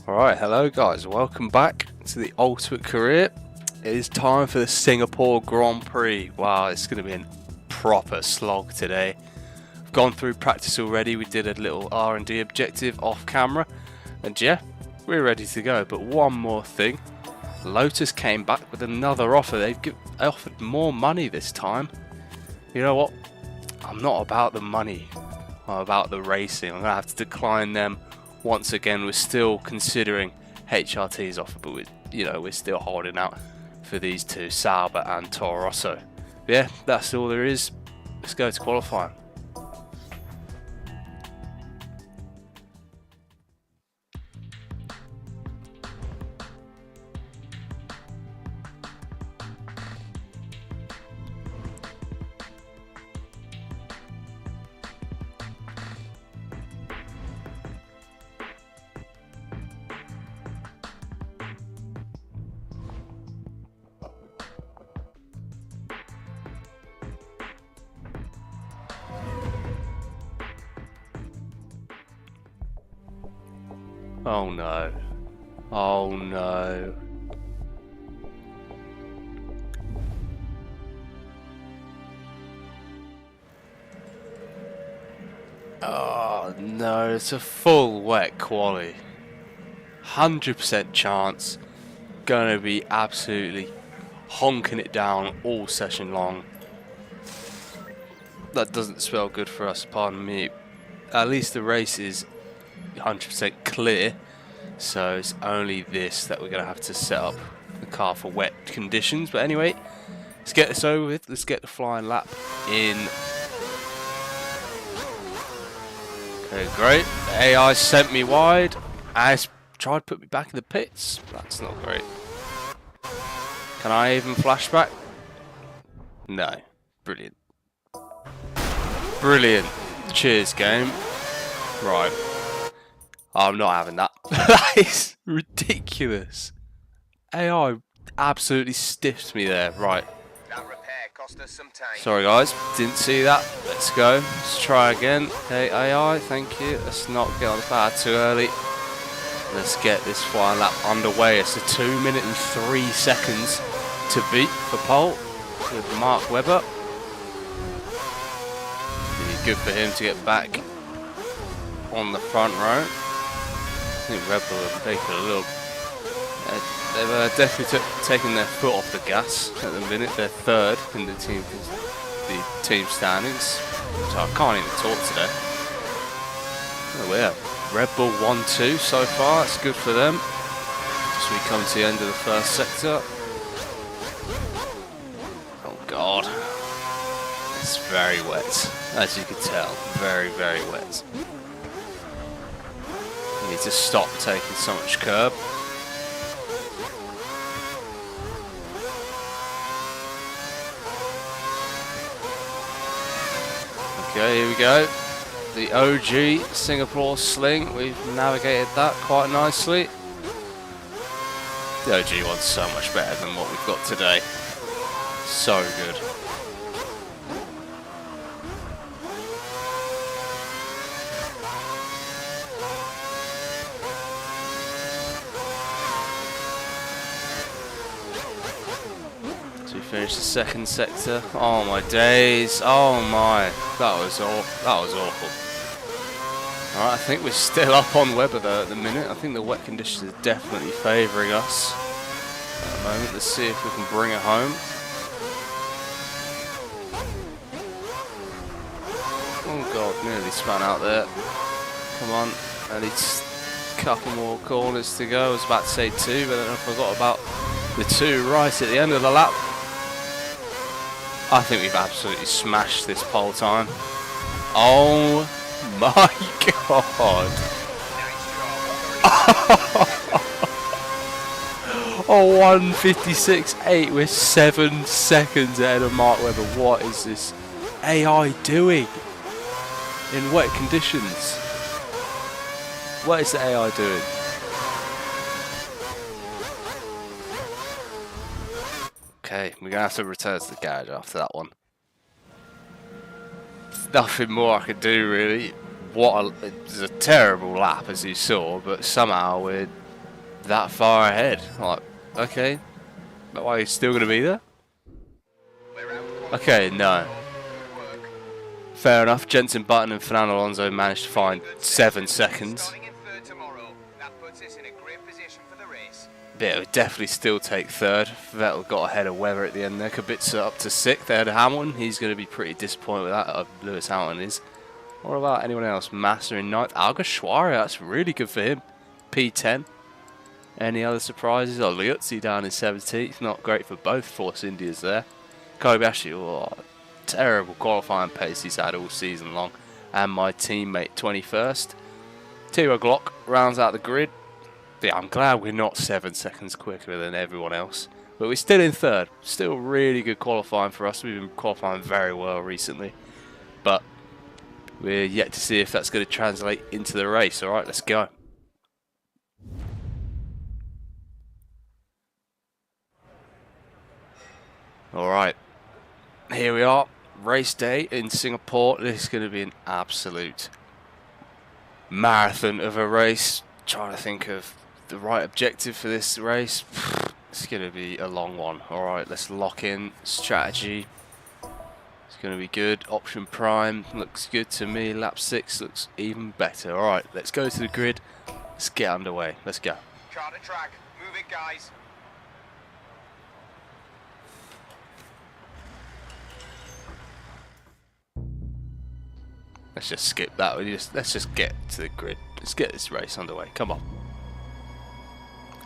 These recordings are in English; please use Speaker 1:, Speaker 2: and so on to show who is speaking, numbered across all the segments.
Speaker 1: Alright, hello guys, welcome back to the Ultimate Career. It is time for the Singapore Grand Prix. Wow, it's going to be a proper slog today. I've gone through practice already, we did a little R&D objective off camera, and yeah, we're ready to go. But one more thing, Lotus came back with another offer. They've offered more money this time. You know what? I'm not about the money, I'm about the racing. I'm going to have to decline them. Once again, we're still considering HRT's offer, but we're still holding out for these two, Sauber and Toro Rosso. Yeah, that's all there is. Let's go to qualifying. Oh no. Oh no. Oh no, it's a full wet quali. 100% chance. Gonna be absolutely honking it down all session long. That doesn't spell good for us, pardon me. At least the race is 100% clear, so it's only this that we're going to have to set up the car for wet conditions. But anyway, let's get this over with. Let's get the flying lap in. Okay, great. The AI sent me wide. It's tried to put me back in the pits. That's not great. Can I even flashback? No. Brilliant. Brilliant. Cheers, game. Right. I'm not having that. That is ridiculous. AI absolutely stiffed me there. Right.
Speaker 2: That repair cost us some time.
Speaker 1: Sorry guys, didn't see that. Let's go. Let's try again. Okay, AI, thank you. Let's not get on the pad too early. Let's get this flying lap underway. It's a 2 minute and 3 seconds to beat for pole with Mark Webber. Really good for him to get back on the front row. I think Red Bull have taken a little. They've definitely taken their foot off the gas at the minute. They're third in the team standings, so I can't even talk today. Oh yeah, Red Bull 1-2 so far. That's good for them. As we come to the end of the first sector. Oh God, it's very wet, as you can tell. Very, very wet. Need to stop taking so much curb. Okay, here we go. The OG Singapore sling. We've navigated that quite nicely. The OG one's so much better than what we've got today. So good. Finish the second sector. Oh my days! Oh my! That was awful. All right, I think we're still up on Webber though at the minute. I think the wet conditions are definitely favouring us at the moment. Let's see if we can bring it home. Oh God! Nearly spun out there. Come on! Only a couple more corners to go. I was about to say 2, but then I forgot about the 2 right at the end of the lap. I think we've absolutely smashed this pole time. Oh my God. Oh, 1:56.8. We're 7 seconds ahead of Mark Webber. What is this AI doing in wet conditions? What is the AI doing? Okay, we're going to have to return to the garage after that one. There's nothing more I could do really. It was a terrible lap as you saw, but somehow we're that far ahead. Like, okay, but why are you still going to be there? Okay, no. Fair enough. Jensen Button and Fernando Alonso managed to find 7 seconds. Yeah, it would definitely still take third. Vettel got ahead of Webber at the end there. Kubica up to 6th. They had Hamilton. He's going to be pretty disappointed with that. Lewis Hamilton is. What about anyone else? Massa in 9th. Alguersuari, that's really good for him. P10. Any other surprises? Oh, Liuzzi down in 17th. Not great for both Force Indias there. Kobayashi, oh, terrible qualifying pace he's had all season long. And my teammate 21st. Tiro Glock rounds out the grid. Yeah, I'm glad we're not 7 seconds quicker than everyone else. But we're still in third. Still really good qualifying for us. We've been qualifying very well recently. But we're yet to see if that's going to translate into the race. Alright, let's go. Alright. Here we are. Race day in Singapore. This is going to be an absolute marathon of a race. Trying to think of the right objective for this race. It's going to be a long one. Alright, let's lock in strategy. It's going to be good. Option prime looks good to me. Lap 6 looks even better. Alright, let's go to the grid. Let's get underway. Let's go.
Speaker 2: Car to track. Move it, guys.
Speaker 1: Let's just skip that. Let's just get to the grid. Let's get this race underway. Come on.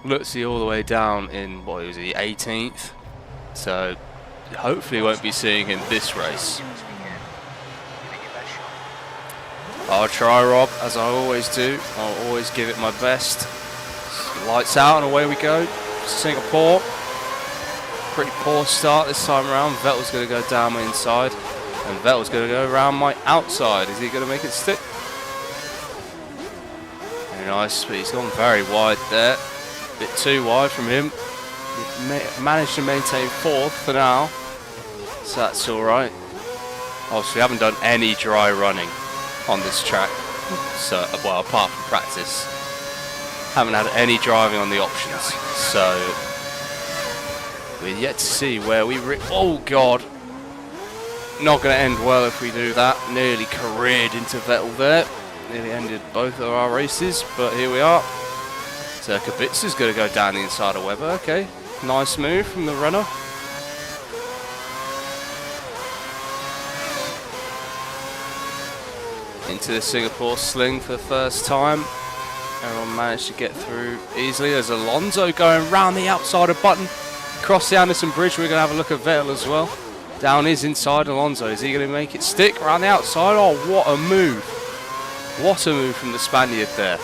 Speaker 1: Lutzi all the way down in, what was he, 18th. So hopefully won't be seeing him this race. I'll try, Rob, as I always do. I'll always give it my best. Lights out and away we go. Singapore. Pretty poor start this time around. Vettel's going to go down my inside. And Vettel's going to go around my outside. Is he going to make it stick? Very nice, but he's gone very wide there. A bit too wide from him. He managed to maintain 4th for now. So that's alright. Obviously, we haven't done any dry running on this track. So, well, apart from practice. Haven't had any driving on the options. So, we're yet to see where we... Oh, God. Not going to end well if we do that. Nearly careered into Vettel there. Nearly ended both of our races, but here we are. So Kubica's going to go down the inside of Webber. Okay, nice move from the runner. Into the Singapore sling for the first time. Everyone managed to get through easily. There's Alonso going round the outside of Button. Across the Anderson Bridge, we're going to have a look at Vettel as well. Down his inside, Alonso. Is he going to make it stick around the outside? Oh, what a move. What a move from the Spaniard there.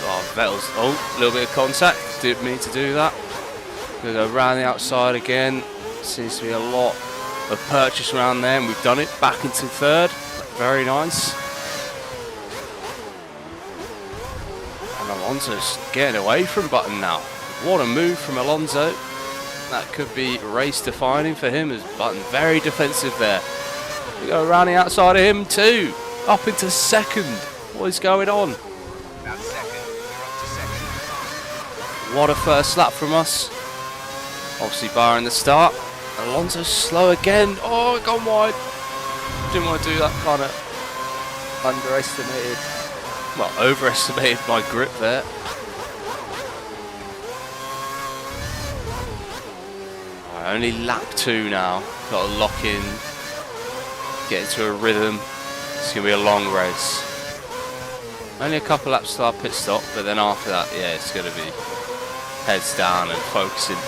Speaker 1: Oh, Vettel's, a little bit of contact. Didn't mean to do that. Going to go around the outside again. Seems to be a lot of purchase around there, and we've done it. Back into 3rd. Very nice. And Alonso's getting away from Button now. What a move from Alonso. That could be race defining for him as Button very defensive there. We go around the outside of him too. Up into 2nd. What is going on?
Speaker 2: That's 2nd. You're up to 2nd.
Speaker 1: What a first lap from us. Obviously barring the start. Alonso's slow again. Oh, gone wide. Didn't want to do that, kind of overestimated my grip there. Only lap 2 now. Got to lock in, get into a rhythm. It's going to be a long race. Only a couple laps to our pit stop, but then after that, yeah, it's going to be heads down and focusing.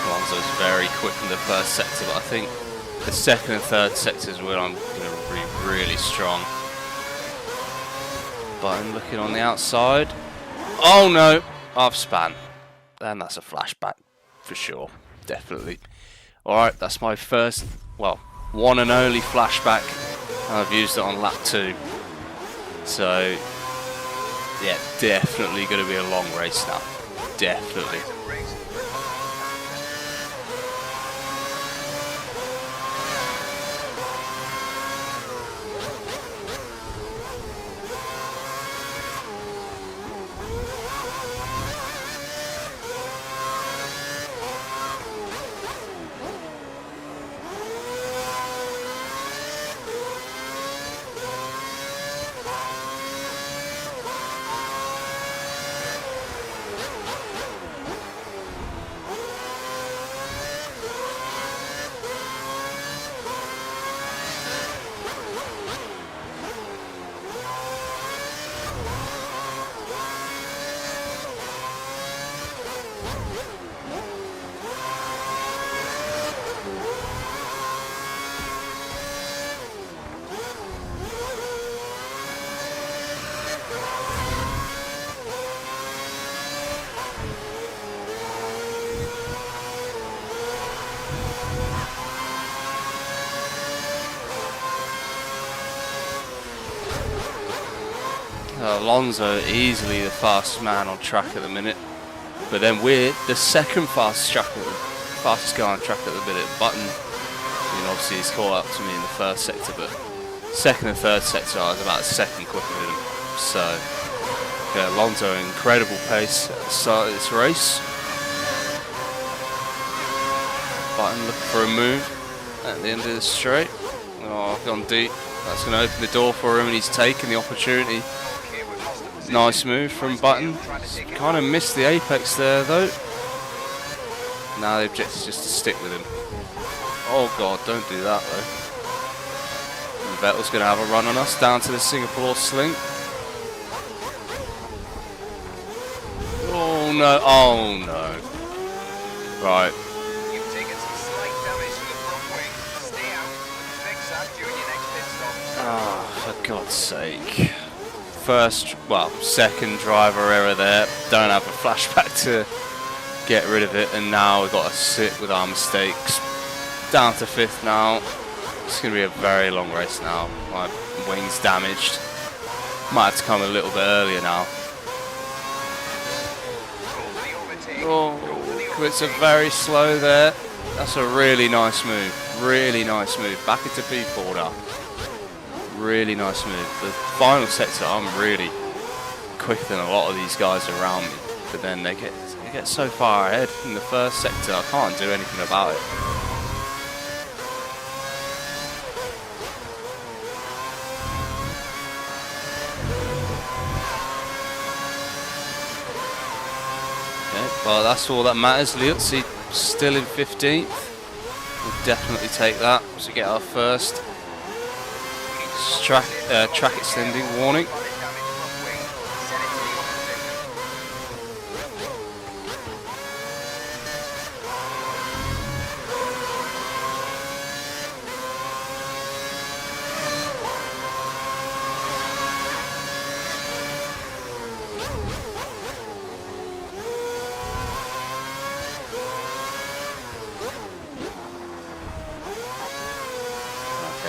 Speaker 1: Alonso's very quick in the first sector, but I think the 2nd and 3rd sectors where I'm going to be really strong. Button looking on the outside. Oh no! I've span. And that's a flashback for sure. Definitely. Alright, that's my first, well, one and only flashback. I've used it on lap 2. So, yeah, definitely going to be a long race now. Definitely. So Alonso easily the fastest man on track at the minute, but then we're the second fastest guy on track at the minute. Button, I mean, obviously he's caught up to me in the first sector, but second and third sector I was about a second quicker than him. So yeah, Alonso incredible pace at the start of this race. Button looking for a move at the end of the straight. Oh, gone deep. That's going to open the door for him, and he's taken the opportunity. Nice move from Button. Kind of missed the apex there though. Now the objective is just to stick with him. Oh god, don't do that though. And Vettel's going to have a run on us down to the Singapore sling. Oh no, oh no. Right.
Speaker 2: You've taken some slight damage to the front wing. Stay out. Fix that during your next pit stop.
Speaker 1: Oh, for God's sake. Second driver error there. Don't have a flashback to get rid of it, and now we've got to sit with our mistakes. Down to fifth now. It's going to be a very long race now. My wing's damaged. Might have to come a little bit earlier now. Oh, quits are very slow there. That's a really nice move. Really nice move. Back into P4 now. Really nice move. The final sector, I'm really quicker than a lot of these guys around me, but then they get so far ahead in the first sector, I can't do anything about it. Okay, well that's all that matters. Liuzzi still in 15th. We'll definitely take that to get our first. Track extending warning.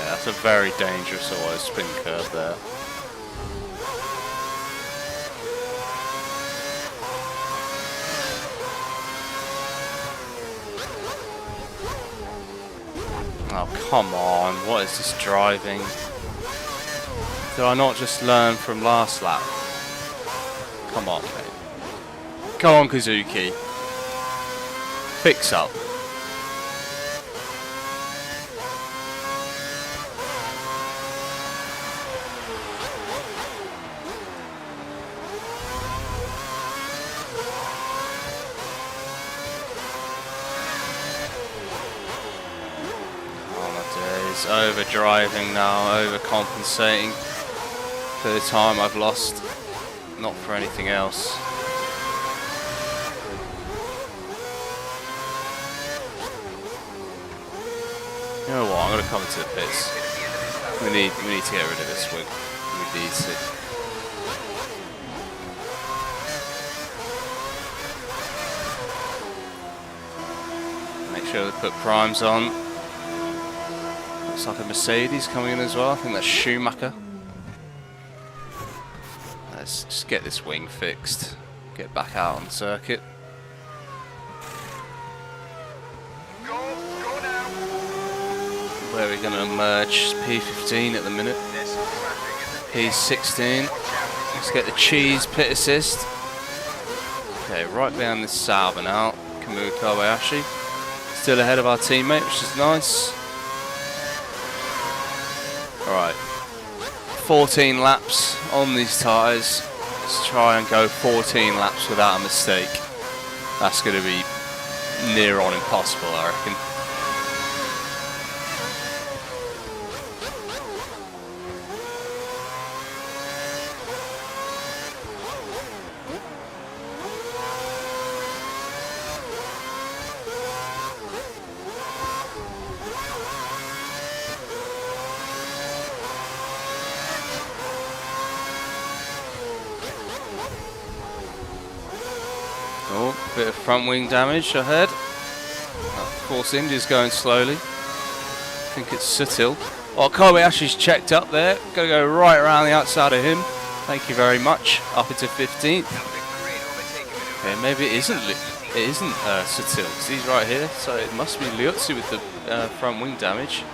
Speaker 1: That's a very dangerous auto spin curve there. Oh, come on. What is this driving? Did I not just learn from last lap? Come on, mate. Come on, Kazuki. Fix up. Over driving now, overcompensating for the time I've lost, not for anything else. You know what? I'm going to come into the pits. We need to get rid of this wing. We need to. Make sure they put primes on. Looks like a Mercedes coming in as well. I think that's Schumacher. Let's just get this wing fixed. Get back out on circuit. Where are we going to merge? P15 at the minute. P16. Let's get the cheese pit assist. Okay, right behind this Sauber now. Kamui Kobayashi. Still ahead of our teammate, which is nice. Alright, 14 laps on these tyres. Let's try and go 14 laps without a mistake. That's going to be near on impossible, I reckon. Oh, bit of front wing damage ahead. Force India's going slowly. I think it's Sutil. Oh, Kobayashi's checked up there. Gonna go right around the outside of him. Thank you very much. Up into 15th.
Speaker 2: That was a great overtaking maneuver.
Speaker 1: Okay, maybe it isn't Sutil, because he's right here, so it must be Liuzzi with the front wing damage.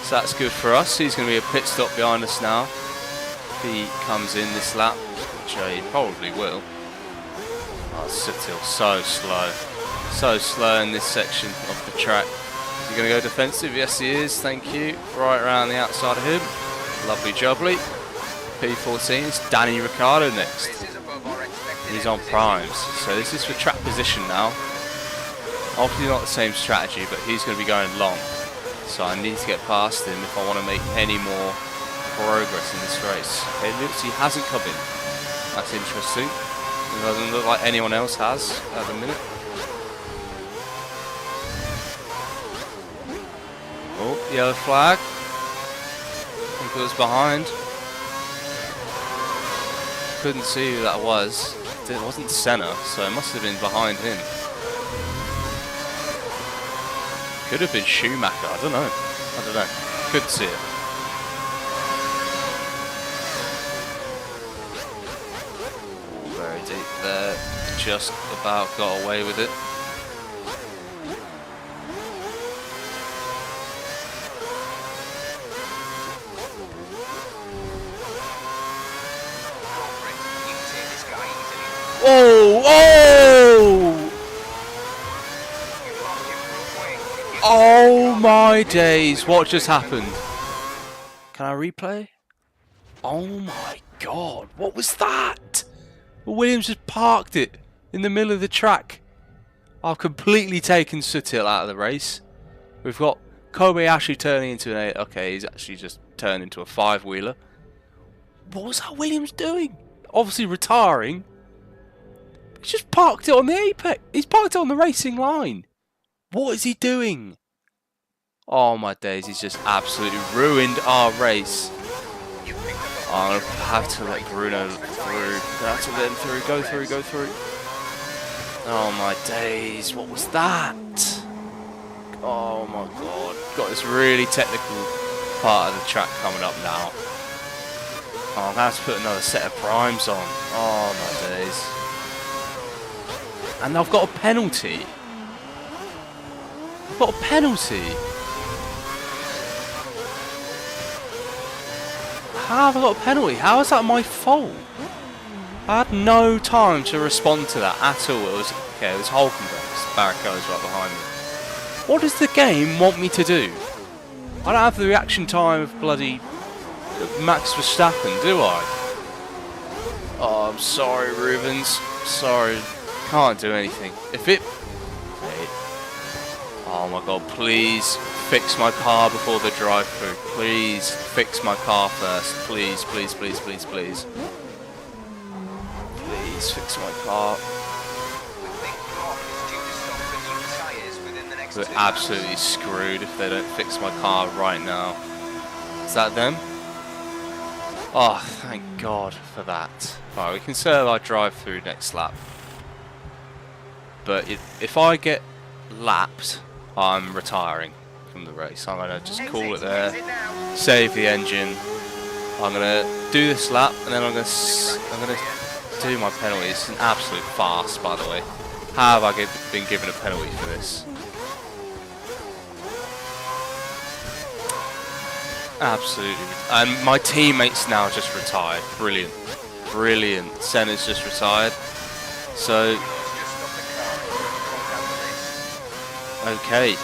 Speaker 1: So that's good for us. He's going to be a pit stop behind us now if he comes in this lap, which he probably will. Oh, Sutil, so slow in this section of the track. Is he going to go defensive? Yes, he is. Thank you. Right around the outside of him. Lovely jubbly. P14 is Danny Ricciardo next.
Speaker 2: This is above our expected
Speaker 1: He's on primes, so this is for track position now. Obviously not the same strategy, but he's going to be going long. So I need to get past him if I want to make any more progress in this race. Okay, Liuzzi hasn't come in. That's interesting. It doesn't look like anyone else has at the minute. Oh, yellow flag. I think it was behind. Couldn't see who that was. It wasn't Senna, so it must have been behind him. Could have been Schumacher, I don't know. Couldn't see it. Oh, very deep there. Just about got away with it. Oh! Oh my days, what just happened? Can I replay? Oh my god, what was that? Williams just parked it in the middle of the track. I've completely taken Sutil out of the race. We've got Kobayashi turning into an 8. Okay, he's actually just turned into a 5-wheeler. What was that Williams doing? Obviously retiring. He's just parked it on the apex. He's parked it on the racing line. What is he doing? Oh my days, he's just absolutely ruined our race. I'm going to have to let Bruno through. I have to let him through. Go through, go through. Oh my days, what was that? Oh my god. Got this really technical part of the track coming up now. Oh, I'm going to have to put another set of primes on. Oh my days. And I've got a penalty. I've got a penalty. How have I got a penalty? How is that my fault? I had no time to respond to that at all. It was Hulkenberg's. Barrichello's right behind me. What does the game want me to do? I don't have the reaction time of bloody Max Verstappen, do I? Oh, I'm sorry, Rubens. Sorry. Can't do anything. If it... Wait. Oh my god, please fix my car before the drive-through. Please fix my car first. Please, please, please, please, please. Please fix my car. We're absolutely screwed if they don't fix my car right now. Is that them? Oh, thank god for that. Alright, we can serve our drive-through next lap. But if I get lapped, I'm retiring from the race. I'm going to just call it there, save the engine. I'm going to do this lap, and then I'm going to do my penalty. It's an absolute farce, by the way. How have I been given a penalty for this? Absolutely. And my teammates now just retired. Brilliant. Brilliant. Senna's just retired. So... Okay.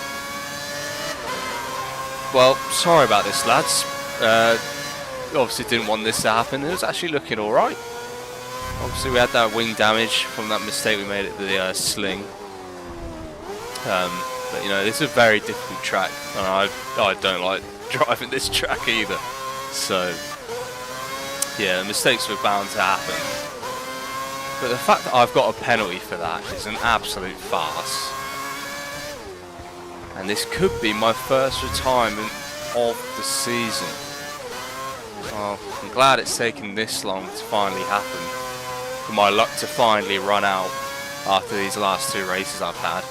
Speaker 1: Well, sorry about this, lads. Obviously didn't want this to happen. It was actually looking alright. Obviously we had that wing damage from that mistake we made at the sling. But you know, this is a very difficult track, and I don't like driving this track either. So yeah, mistakes were bound to happen. But the fact that I've got a penalty for that is an absolute farce. And this could be my first retirement of the season. Well, I'm glad it's taken this long to finally happen. For my luck to finally run out after these last 2 races I've had.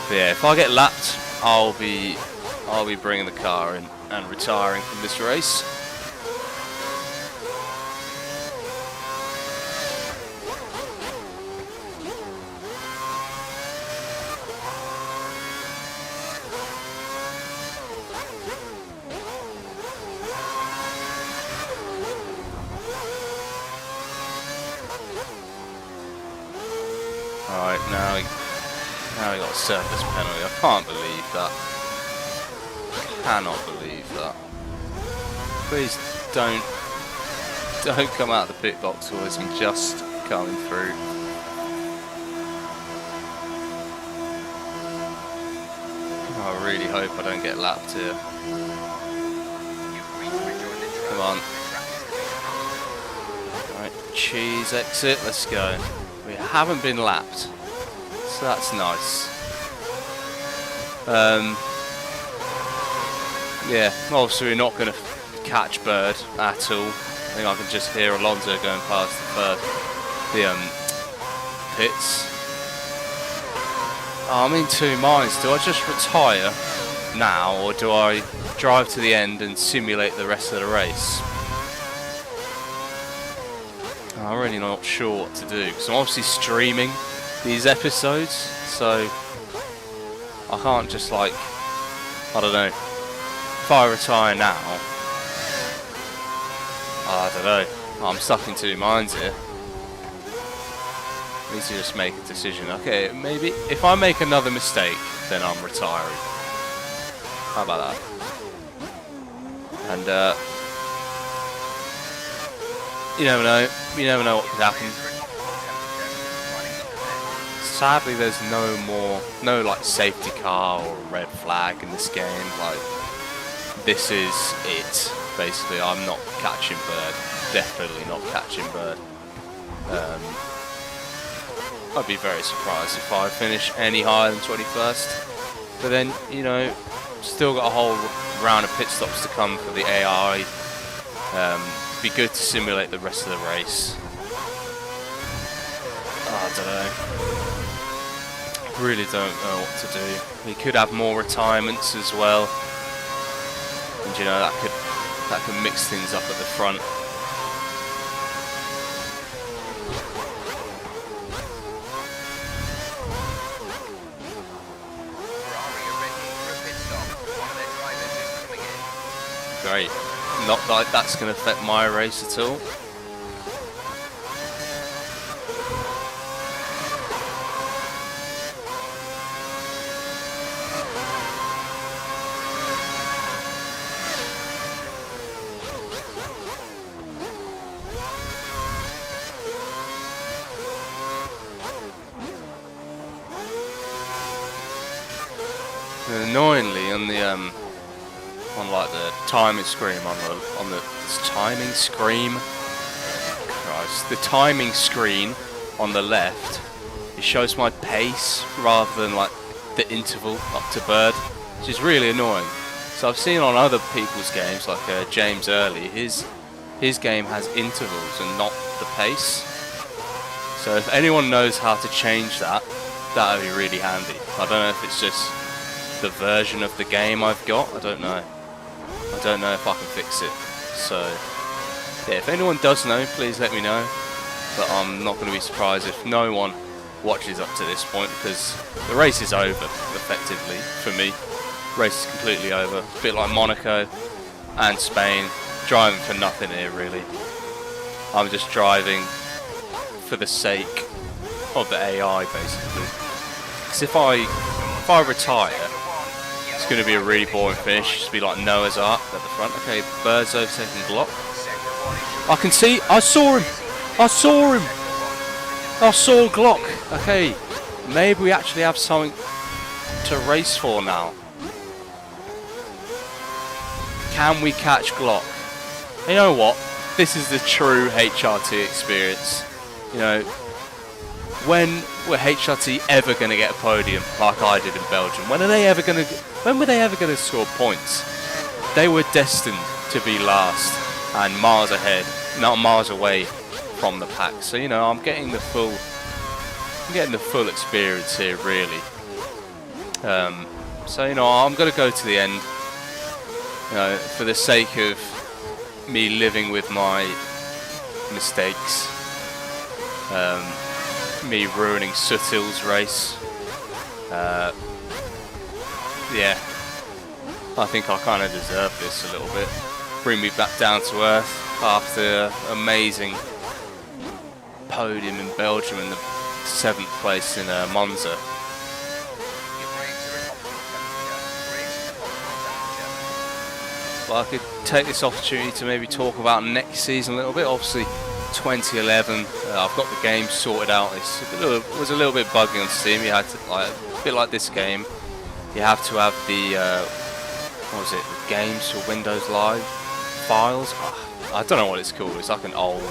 Speaker 1: But yeah, if I get lapped, I'll be bringing the car in and retiring from this race. surface penalty. I can't believe that. Cannot believe that. Please don't come out of the pit box while I'm just coming through. I really hope I don't get lapped here. Come on. Right, cheese exit, let's go. We haven't been lapped, so that's nice. Yeah, obviously we're not going to catch Bird at all. I think I can just hear Alonso going past the pits. I'm in two minds. Do I just retire now, or do I drive to the end and simulate the rest of the race? I'm really not sure what to do, because I'm obviously streaming these episodes, so I can't just, like, I don't know, if I retire now, I don't know, I'm stuck in two minds here. I need to just make a decision. Okay, maybe if I make another mistake, then I'm retiring. How about that? And you never know. You never know what could happen. Sadly, there's no like safety car or red flag in this game. Like, this is it. Basically, I'm not catching Bird. Definitely not catching Bird. I'd be very surprised if I finish any higher than 21st. But then, you know, still got a whole round of pit stops to come for the AI. Be good to simulate the rest of the race. I don't know. Really don't know what to do. We could have more retirements as well, and you know that could mix things up at the front. Great. Not like that's going to affect my race at all. And annoyingly, on like the timing screen on the timing screen. Christ, the timing screen on the left, it shows my pace rather than like the interval up to Bird, which is really annoying. So I've seen on other people's games, like James Early, his game has intervals and not the pace. So if anyone knows how to change that, that would be really handy. I don't know if it's just the version of the game I've got. I don't know. I don't know if I can fix it. So yeah, if anyone does know, please let me know. But I'm not going to be surprised if no one watches up to this point, because the race is over effectively for me. Race is completely over. A bit like Monaco and Spain. Driving for nothing here, really. I'm just driving for the sake of the AI, basically. Because if I retire, it's going to be a really boring finish. Just be like Noah's Ark at the front. Okay, Bird's overtaking Glock. I can see. I saw him. I saw him. I saw Glock. Okay, maybe we actually have something to race for now. Can we catch Glock? You know what? This is the true HRT experience. You know, when were HRT ever going to get a podium like I did in Belgium? When were they ever going to score points? They were destined to be last and miles ahead, not miles away from the pack. So you know, I'm getting the full experience here, really. So you know, I'm going to go to the end. You know, for the sake of me living with my mistakes, me ruining Sutil's race. Yeah, I think I kind of deserve this a little bit. Bring me back down to earth after amazing podium in Belgium and the 7th place in Monza. but I could take this opportunity to maybe talk about next season a little bit. Obviously 2011, I've got the game sorted out. It was a little bit buggy on Steam. You had to, like, a bit like this game, you have to have the what was it, the games for Windows Live files. I don't know what it's called. It's like an old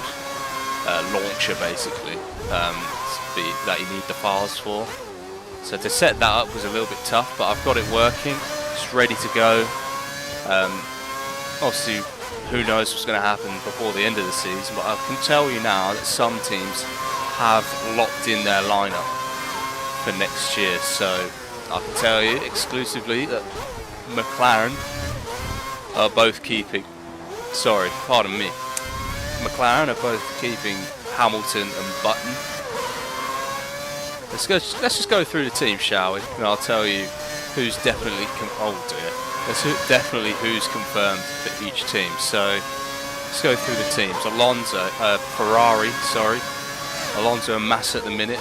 Speaker 1: launcher basically, that you need the files for. So to set that up was a little bit tough, but I've got it working. It's ready to go. Obviously, who knows what's going to happen before the end of the season, but I can tell you now that some teams have locked in their lineup for next year. So I can tell you exclusively that McLaren are both keeping, McLaren are both keeping Hamilton and Button. Let's just go through the team, shall we? And I'll tell you who's definitely who's confirmed for each team. So let's go through the teams. Alonso and Massa at the minute.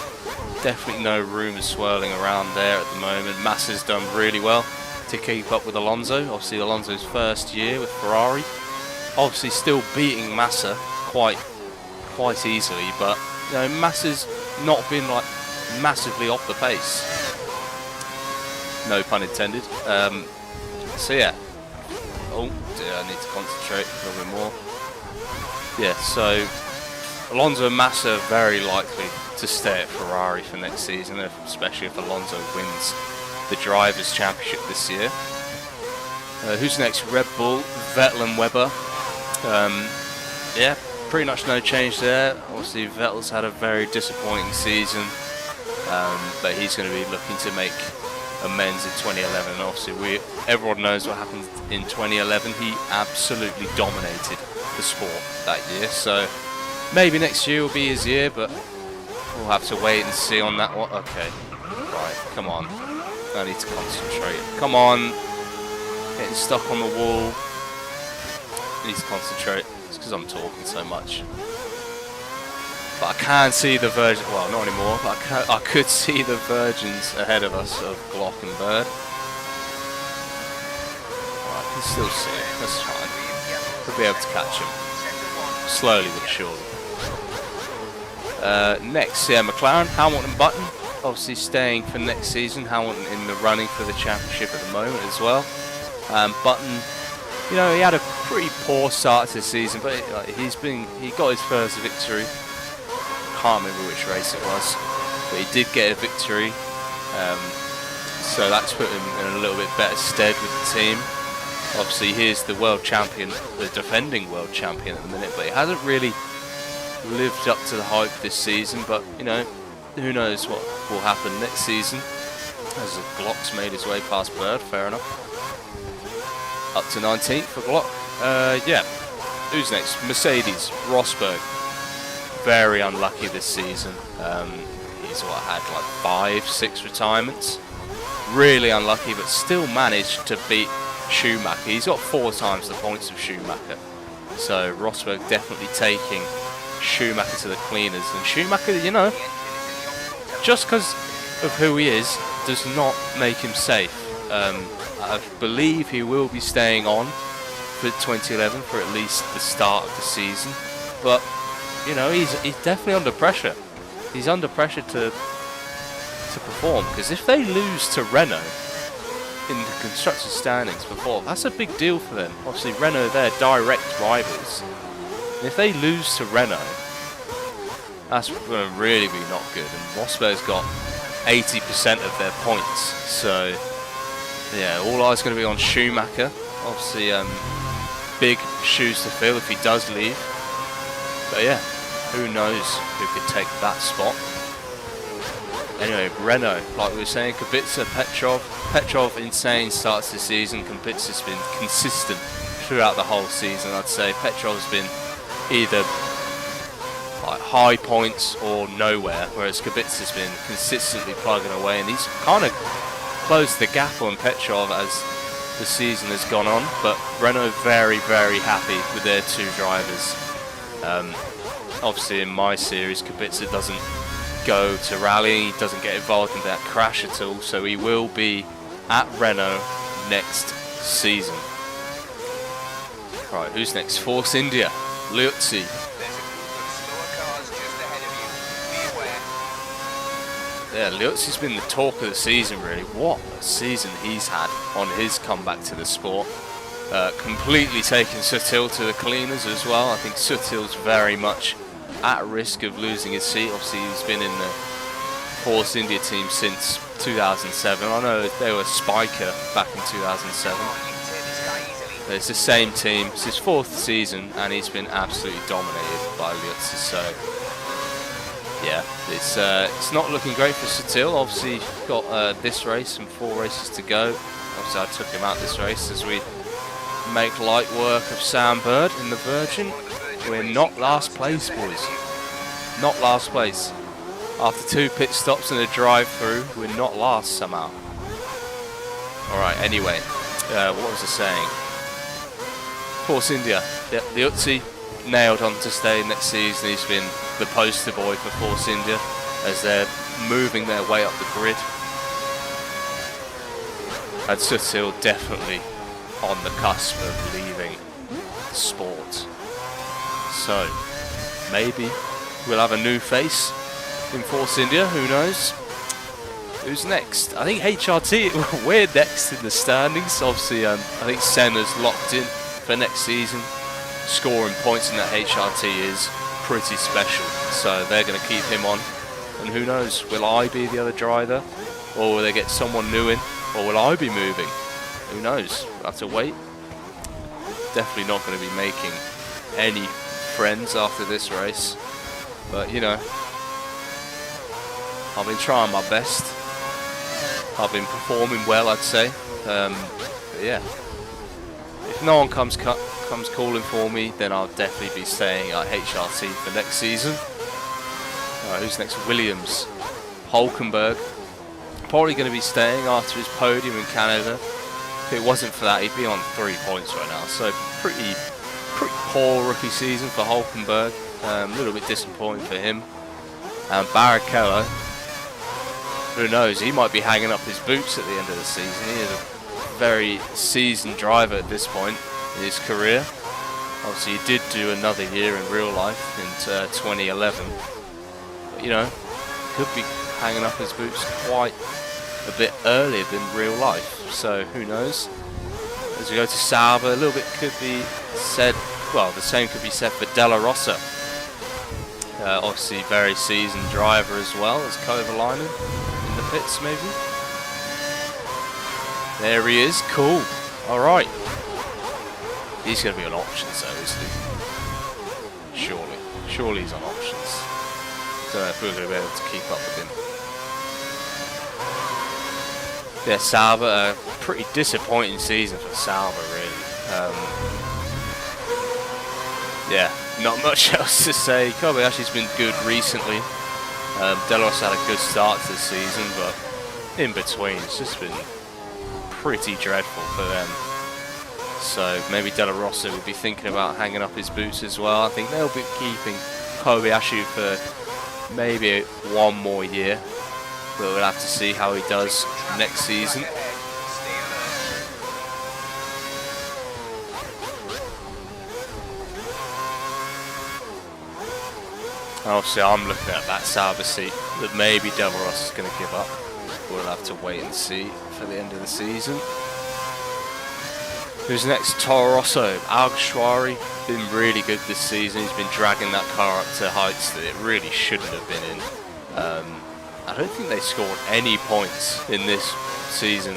Speaker 1: Definitely no rumours swirling around there at the moment. Massa's done really well to keep up with Alonso. Obviously Alonso's first year with Ferrari. Obviously still beating Massa quite easily, but you know, Massa's not been like massively off the pace. No pun intended. So yeah. Oh dear, I need to concentrate a little bit more. Yeah, so Alonso and Massa are very likely to stay at Ferrari for next season, especially if Alonso wins the Drivers' Championship this year. Who's next? Red Bull, Vettel and Webber. Yeah, pretty much no change there. Obviously Vettel's had a very disappointing season, but he's going to be looking to make amends in 2011. Obviously everyone knows what happened in 2011. He absolutely dominated the sport that year, so maybe next year will be his year, but we'll have to wait and see on that one. Okay, right, come on, I need to concentrate. Come on, getting stuck on the wall. I need to concentrate. It's because I'm talking so much. But I can see the Virgin, well, not anymore, but I could see the Virgins ahead of us of Glock and Bird. Right, I can still see it, that's fine. We'll be able to catch him. Slowly but surely. Next, yeah, McLaren, Hamilton and Button. Obviously staying for next season. Hamilton in the running for the championship at the moment as well. Button, you know, he had a pretty poor start to the season, but he got his first victory. Can't remember which race it was, but he did get a victory, so that's put him in a little bit better stead with the team. Obviously here's the world champion, the defending world champion at the minute, but he hasn't really lived up to the hype this season. But you know, who knows what will happen next season, as Glock's made his way past Bird. Fair enough. Up to 19th for Glock. Yeah, who's next? Mercedes, Rosberg. Very unlucky this season. He's had like 5-6 retirements. Really unlucky, but still managed to beat Schumacher. He's got 4 times the points of Schumacher. So Rosberg definitely taking Schumacher to the cleaners. And Schumacher, you know, just because of who he is, does not make him safe. I believe he will be staying on for 2011 for at least the start of the season. But you know, he's definitely under pressure. He's under pressure to perform, because if they lose to Renault in the constructors' standings before, that's a big deal for them. Obviously, Renault, they're direct rivals. And if they lose to Renault, that's going to really be not good. And Rosberg's got 80% of their points. So, yeah, all eyes going to be on Schumacher. Obviously, big shoes to fill if he does leave. But yeah, who knows who could take that spot. Anyway, Renault, like we were saying, Kubica, Petrov, insane starts the season. Kubica's been consistent throughout the whole season. I'd say Petrov's been either like high points or nowhere, whereas Kubica's been consistently plugging away, and he's kind of closed the gap on Petrov as the season has gone on. But Renault very, very happy with their 2 drivers. Obviously in my series, Kubica doesn't go to rally, he doesn't get involved in that crash at all, so he will be at Renault next season. Right, who's next? Force India. Liuzzi.
Speaker 2: There's a group of slower cars just ahead of you. Be aware.
Speaker 1: Yeah, Liuzzi's been the talk of the season, really. What a season he's had on his comeback to the sport. Completely taking Sutil to the cleaners as well. I think Sutil's very much at risk of losing his seat. Obviously, he's been in the Force India team since 2007. I know they were Spiker back in 2007. It's the same team. It's his 4th season, and he's been absolutely dominated by Liuzzi. So, yeah, it's not looking great for Sutil. Obviously, got this race and 4 races to go. Obviously, I took him out this race as we make light work of Sam Bird in the Virgin. We're not last place, boys. Not last place. After 2 pit stops and a drive-through, we're not last somehow. Alright, anyway, what was I saying? Force India. Liuzzi nailed on to stay next season. He's been the poster boy for Force India as they're moving their way up the grid. And Sutil definitely on the cusp of leaving the sport. So, maybe we'll have a new face in Force India, who knows? Who's next? I think HRT, we're next in the standings. Obviously, I think Senna's locked in for next season. Scoring points in that HRT is pretty special, so they're going to keep him on. And who knows, will I be the other driver? Or will they get someone new in? Or will I be moving? Who knows? We'll have to wait. Definitely not going to be making any friends after this race. But, you know, I've been trying my best. I've been performing well, I'd say. But yeah, if no one comes calling for me, then I'll definitely be staying at HRT for next season. Who's next? Williams. Hulkenberg. Probably going to be staying after his podium in Canada. If it wasn't for that, he'd be on 3 points right now. So pretty poor rookie season for Hulkenberg. A little bit disappointing for him. And Barrichello, who knows, he might be hanging up his boots at the end of the season. He is a very seasoned driver at this point in his career. Obviously, he did do another year in real life in 2011. But, you know, could be hanging up his boots quite a bit earlier than real life. So, who knows? As we go to Sauber, a little bit could be said, well, the same could be said for Della Rosa. Obviously, very seasoned driver as well as Kovalainen in the pits, maybe. There he is. Cool. All right. He's going to be on options, though, isn't he? Surely he's on options. Don't know if we're going to be able to keep up with him. Yeah, Sauber, a pretty disappointing season for Sauber, really. Yeah, not much else to say. Kobayashi's been good recently. Delos had a good start to the season, but in between, it's just been pretty dreadful for them. So maybe Della Rosa will be thinking about hanging up his boots as well. I think they'll be keeping Kobayashi for maybe 1 more year, but we'll have to see how he does next season. And obviously I'm looking at that Sauber seat that maybe Della Rosa is going to give up. We'll have to wait and see for the end of the season. Who's next? Toro Rosso. Alguersuari, been really good this season. He's been dragging that car up to heights that it really shouldn't have been in. I don't think they scored any points in this season,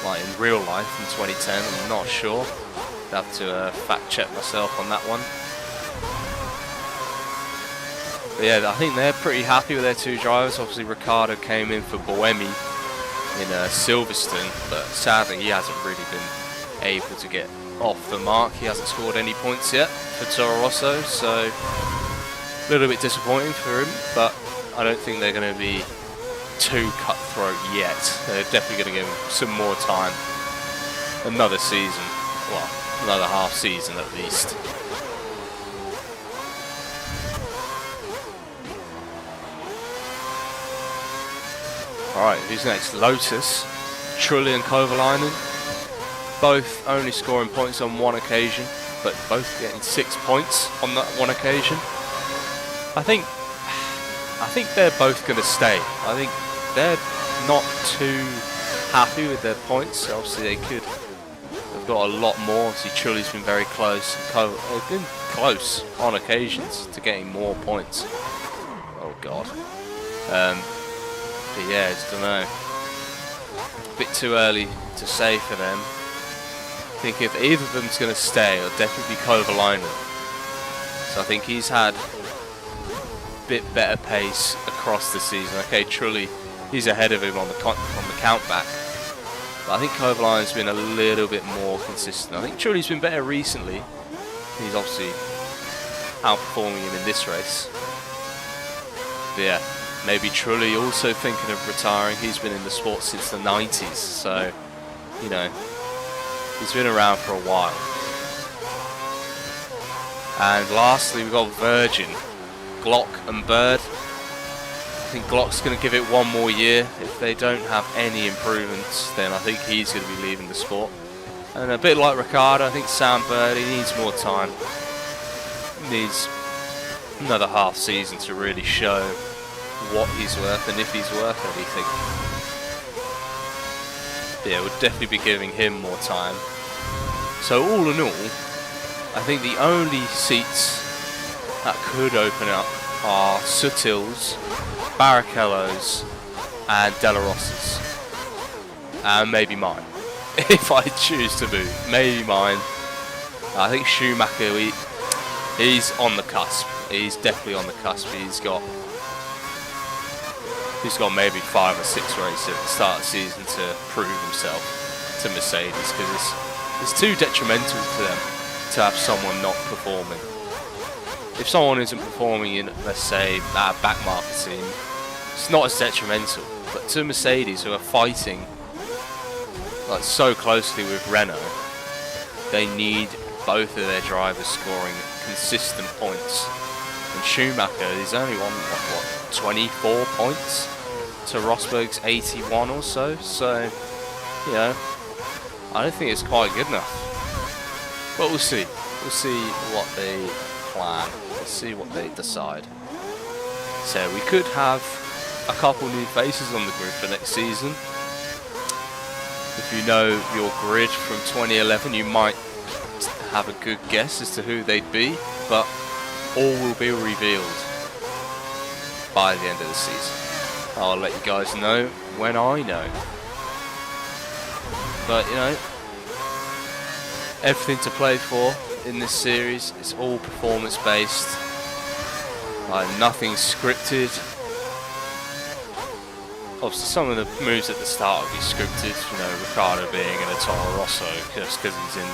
Speaker 1: like in real life in 2010. I'm not sure. I'll have to fact check myself on that one. But yeah, I think they're pretty happy with their 2 drivers. Obviously, Ricciardo came in for Boemi in Silverstone, but sadly he hasn't really been able to get off the mark. He hasn't scored any points yet for Toro Rosso, so a little bit disappointing for him, but I don't think they're going to be too cutthroat yet. They're definitely going to give him some more time. Another season, well, another half season at least. Alright, who's next? Lotus, Trulli and Kovalainen. Both only scoring points on 1 occasion. but both getting 6 points on that one occasion. I think they're both going to stay. I think they're not too happy with their points. Obviously they could have got a lot more. Obviously Trulli's been very close. They've been close on occasions to getting more points. Oh god. But yeah, I just don't know. A bit too early to say for them. I think if either of them's going to stay, it'll definitely be Kovalainen. So I think he's had a bit better pace across the season. Okay, Trulli, he's ahead of him on the count back. But I think Kovalainen's been a little bit more consistent. I think Trulli's been better recently. He's obviously outperforming him in this race. But yeah, maybe Trulli also thinking of retiring. He's been in the sport since the 90s, so, you know, he's been around for a while. And lastly, we've got Virgin, Glock and Bird. I think Glock's going to give it one more year. If they don't have any improvements, then I think he's going to be leaving the sport. And a bit like Ricciardo, I think Sam Bird, he needs more time. He needs another half season to really show what he's worth and if he's worth anything. Yeah, we'll definitely be giving him more time. So all in all, I think the only seats that could open up are Sutill's, Barrichello's and Della Rossi's. And maybe mine. If I choose to move, maybe mine. I think Schumacher, he's on the cusp. He's definitely on the cusp. He's got maybe 5 or 6 races at the start of the season to prove himself to Mercedes, because it's too detrimental to them to have someone not performing. If someone isn't performing in, let's say, that back market team, it's not as detrimental. But to Mercedes, who are fighting like so closely with Renault, they need both of their drivers scoring consistent points. And Schumacher is only on what 24 points to Rosberg's 81 or so. So, you know, I don't think it's quite good enough. But we'll see. We'll see what they plan. We'll see what they decide. So we could have a couple new faces on the grid for next season. If you know your grid from 2011, you might have a good guess as to who they'd be, but all will be revealed by the end of the season. I'll let you guys know when I know. But, you know, everything to play for in this series is all performance based. Nothing scripted. Obviously some of the moves at the start will be scripted, you know, Ricciardo being in a Toro Rosso just because he's in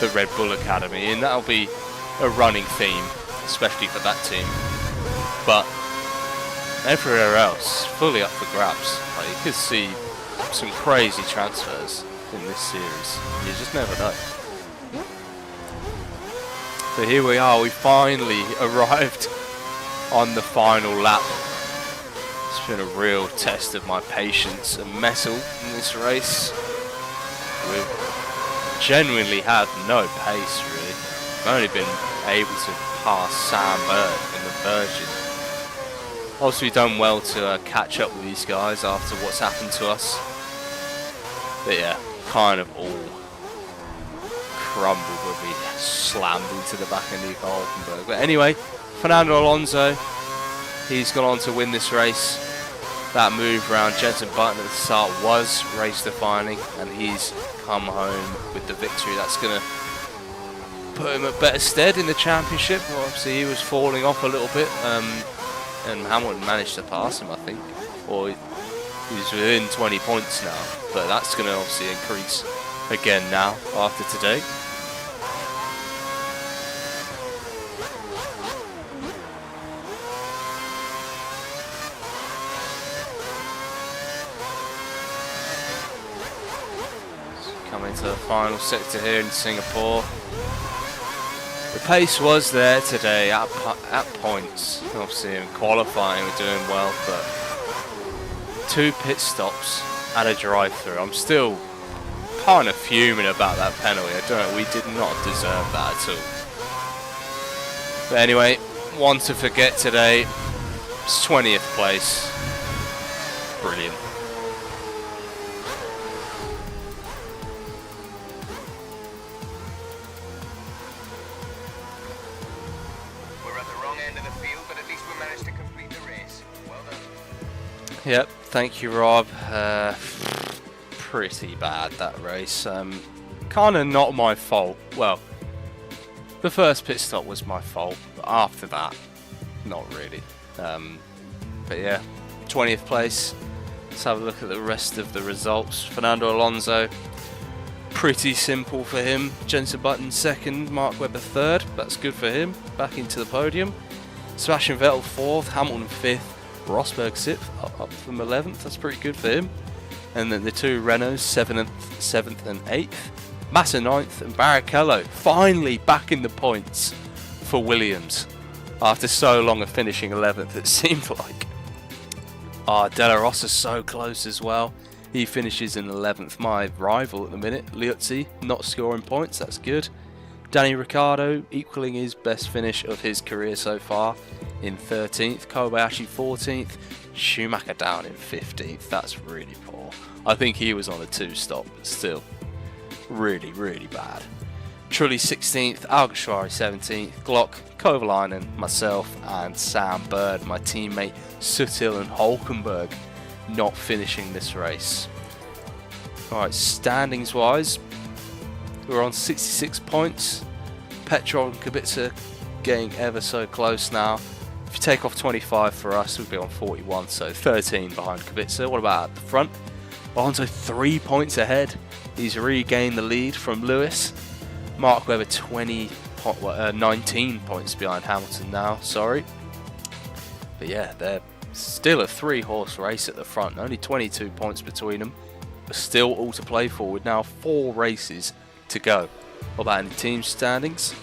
Speaker 1: the Red Bull Academy, and that'll be a running theme, especially for that team. But everywhere else, fully up for grabs. Like, you could see some crazy transfers in this series. You just never know. So here we are, we finally arrived on the final lap. It's been a real test of my patience and mettle in this race. We've genuinely had no pace really. We've only been able to pass Sam Bird in the Virgin. Obviously done well to catch up with these guys after what's happened to us. But yeah, kind of all crumbled when we slammed into the back of Nico Hulkenberg. But anyway, Fernando Alonso, he's gone on to win this race. That move around Jenson Button at the start was race defining, and he's come home with the victory. That's going to put him at better stead in the championship. Well, obviously he was falling off a little bit, and Hamilton managed to pass him, I think, or he's within 20 points now, but that's going to obviously increase again now after today. Coming to the final sector here in Singapore. The pace was there today at points. Obviously in qualifying we're doing well, but 2 pit stops and a drive-through. I'm still kind of fuming about that penalty. I don't know, we did not deserve that at all. But anyway, one to forget today. It's 20th place. Brilliant.
Speaker 2: We're at the wrong end of the field, but at least we managed to complete the race. Well done.
Speaker 1: Yep, thank you, Rob. Pretty bad, that race. Kind of not my fault. Well, the first pit stop was my fault, but after that, not really. But yeah, 20th place. Let's have a look at the rest of the results. Fernando Alonso, pretty simple for him. Jenson Button second, Mark Webber third. That's good for him. Back into the podium. Sebastian Vettel fourth, Hamilton fifth, Rosberg sixth, up from 11th. That's pretty good for him. And then the two Renaults, 7th and 8th. Massa 9th and Barrichello finally back in the points for Williams after so long of finishing 11th, it seemed like. Della Rossa's so close as well. He finishes in 11th. My rival at the minute, Liuzzi, not scoring points. That's good. Danny Ricciardo equaling his best finish of his career so far in 13th. Kobayashi 14th. Schumacher down in 15th. That's really poor. I think he was on a 2-stop, but still really, really bad. Trulli 16th, Alguersuari 17th, Glock, Kovalainen, myself and Sam Bird, my teammate Sutil and Hulkenberg, not finishing this race. Alright, standings wise, we're on 66 points. Petrol and Kubica getting ever so close now. If you take off 25 for us, we'll be on 41, so 13 behind Kubica. What about at the front? Alonso 3 points ahead. He's regained the lead from Lewis. Mark Webber 19 points behind Hamilton now, sorry. But yeah, they're still a 3-horse race at the front. Only 22 points between them. But still all to play for with now 4 races to go. What about in the team standings?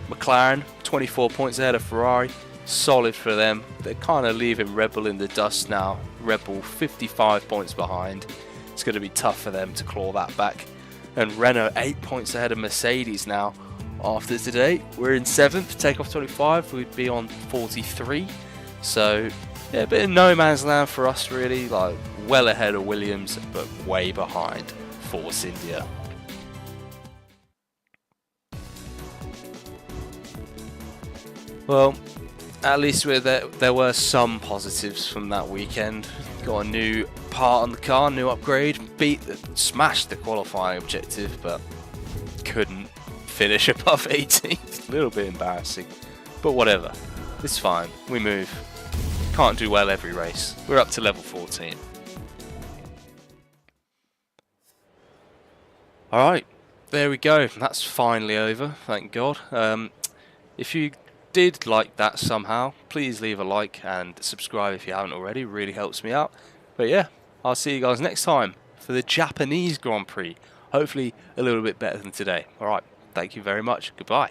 Speaker 1: McLaren 24 points ahead of Ferrari. Solid for them. They're kind of leaving Red Bull in the dust now. Red Bull 55 points behind. It's going to be tough for them to claw that back. And Renault 8 points ahead of Mercedes now. After today, we're in 7th. Take off 25, we'd be on 43. So yeah, a bit of no man's land for us really. Like well ahead of Williams, but way behind Force India. Well, at least there were some positives from that weekend. Got a new part on the car, new upgrade, smashed the qualifying objective, but couldn't finish above 18th. A little bit embarrassing, but whatever. It's fine. We move. Can't do well every race. We're up to level 14. Alright, there we go. That's finally over, thank God. If you did like that somehow, please leave a like and subscribe if you haven't already. It really helps me out. But yeah, I'll see you guys next time for the Japanese Grand Prix. Hopefully a little bit better than today. Alright, thank you very much. Goodbye.